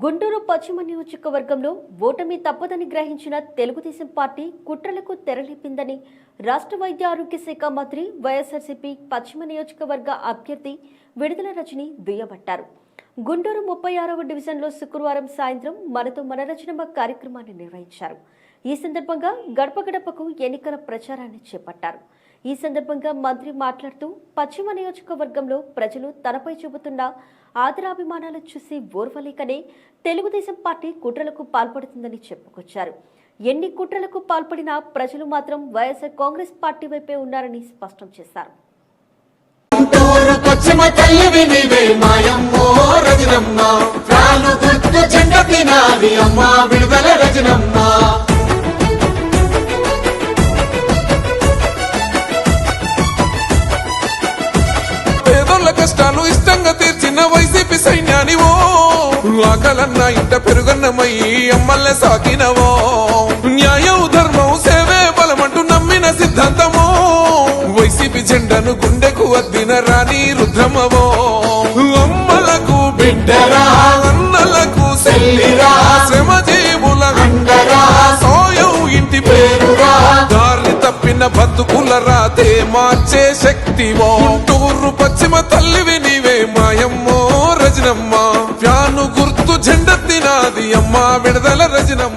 గుంటూరు పశ్చిమ నియోజకవర్గంలో ఓటమి తప్పదని గ్రహించిన తెలుగుదేశం పార్టీ కుట్రలకు తెరలేపిందని రాష్ట్ర వైద్య ఆరోగ్య శాఖ మంత్రి వైఎస్ఆర్సీపీ పశ్చిమ నియోజకవర్గ అభ్యర్థి విడుదల రజని దుయ్యబట్టారు. గుంటూరు 36వ డివిజన్లో శుక్రవారం సాయంత్రం మనతో మన రచనమ్మ కార్యక్రమాన్ని నిర్వహించారు. ఈ సందర్భంగా గడప గడపకు ఎన్నికల ప్రచారాన్ని చేపట్టారు. ఈ సందర్భంగా మంత్రి మాట్లాడుతూ పశ్చిమ నియోజకవర్గంలో ప్రజలు తనపై చూపుతున్న ఆదరాభిమానాలు చూసి ఓర్వలేకనే తెలుగుదేశం పార్టీ కుట్రలకు పాల్పడుతుందని చెప్పుకొచ్చారు. ఎన్ని కుట్రలకు పాల్పడినా ప్రజలు మాత్రం వైఎస్ఆర్ కాంగ్రెస్ పార్టీ వైపే ఉన్నారని స్పష్టం చేశారు. కష్టాలు ఇష్టంగా తీర్చిన వైసీపీ సైన్యానివో, ఆకలన్న ఇంట పెరుగన్నమయ్యి అమ్మల్ని సాకినవో, న్యాయం ధర్మం సేవే బలమంటూ నమ్మిన సిద్ధాంతమో, వైసీపీ జెండను గుండెకు అద్దిన రాణి రుద్రమవో, అమ్మలకు బిడ్డరా అన్నలకు సెల్లిరా, శ్రమజీవుల అండరా సోయం ఇంటి పేరురా, దారి తప్పిన బతుకుల రాతే మార్చే శక్తివో, గుంటూరు పశ్చిమ తల్లివి నీవే మాయమ్మో రజనమ్మ, ఫ్యాను గుర్తు జెండెత్తినాది అమ్మ విడుదల రజనమ్మ.